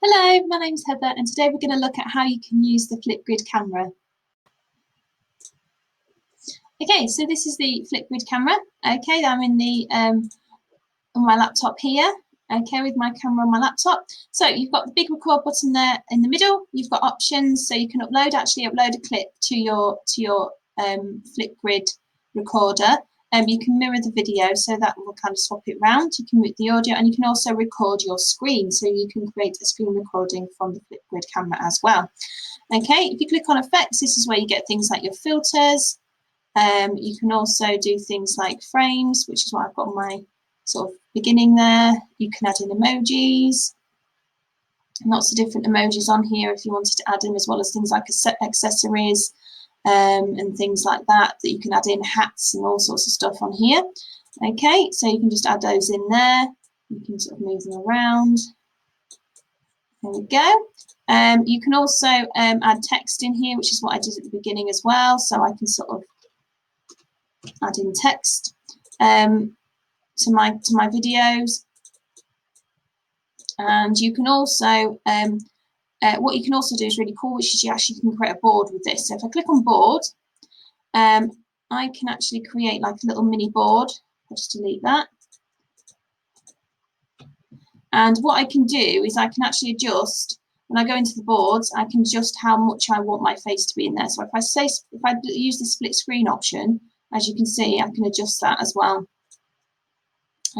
Hello, my name's Heather, and today we're going to look at how you can use the FlipGrid camera. Okay, so this is the FlipGrid camera. Okay, I'm in the on my laptop here. Okay, with my camera on my laptop. So you've got the big record button there in the middle. You've got options, so you can upload a clip to your FlipGrid recorder. You can mirror the video, so that will kind of swap it round. You can mute the audio, and you can also record your screen, so you can create a screen recording from the FlipGrid camera as well. Okay, if you click on effects, this is where you get things like your filters. You can also do things like frames, which is what I've got on my sort of beginning there. You can add in emojis, lots of different emojis on here if you wanted to add in, as well as things like accessories and things like that you can add in, hats and all sorts of stuff on here. Okay, so you can just add those in there. You can sort of move them around. There we go. You can also add text in here, which is what I did at the beginning as well. So I can sort of add in text to my videos. And you can also what you can also do is really cool, which is you actually can create a board with this. So if I click on board, I can actually create like a little mini board. I'll just delete that. And what I can do is I can actually adjust, when I go into the boards, I can adjust how much I want my face to be in there. So if I use the split screen option, as you can see, I can adjust that as well.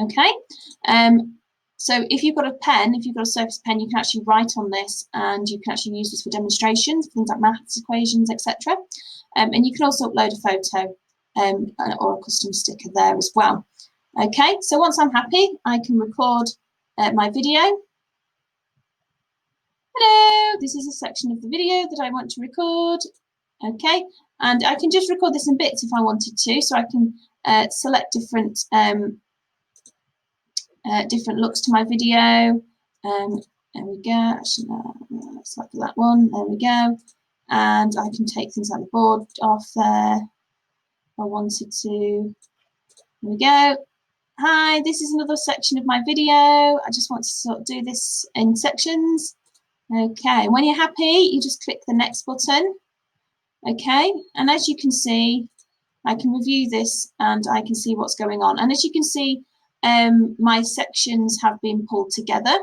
Okay. So if you've got a pen, if you've got a Surface pen, you can actually write on this, and you can actually use this for demonstrations, things like maths equations, etc. And you can also upload a photo or a custom sticker there as well. Okay, so once I'm happy, I can record my video. Hello, this is a section of the video that I want to record. Okay, and I can just record this in bits if I wanted to, so I can select different looks to my video. There we go. Actually, let's select that one. There we go. And I can take things like the board off there if I wanted to. There we go. Hi, this is another section of my video. I just want to sort of do this in sections. Okay, when you're happy, you just click the next button. Okay, and as you can see, I can review this and I can see what's going on. And as you can see, my sections have been pulled together.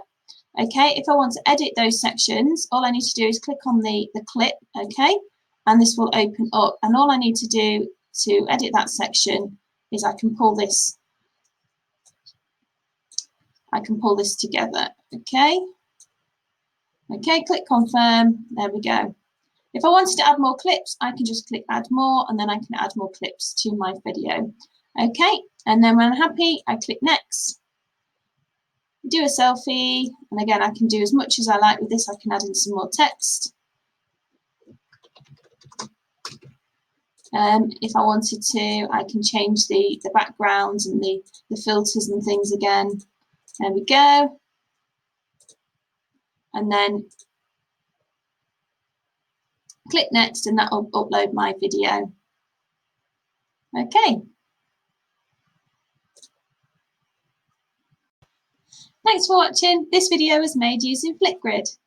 Okay, if I want to edit those sections, all I need to do is click on the clip, okay, and this will open up. And all I need to do to edit that section is I can pull this together, okay. Okay, click confirm, there we go. If I wanted to add more clips, I can just click add more, and then I can add more clips to my video. Okay, and then when I'm happy, I click next, do a selfie, and again, I can do as much as I like with this. I can add in some more text. If I wanted to, I can change the backgrounds and the filters and things again. There we go. And then click next, and that will upload my video. Okay. Thanks for watching. This video was made using FlipGrid.